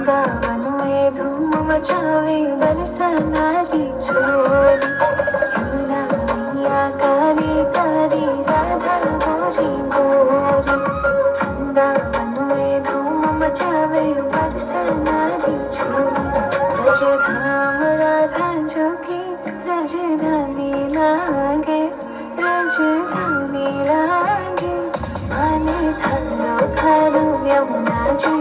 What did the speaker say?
वृंदावन में धूम मचावे बरसानारी छोरी। यमुना मैया कारी कारी राधा गोरी गोरी। वृंदावन में धूम मचावे बरसानारी छोरी। ब्रज धाम राधा जो की राजधानी लागे, राजधानी लागे। आने थारो थारो यमुना जी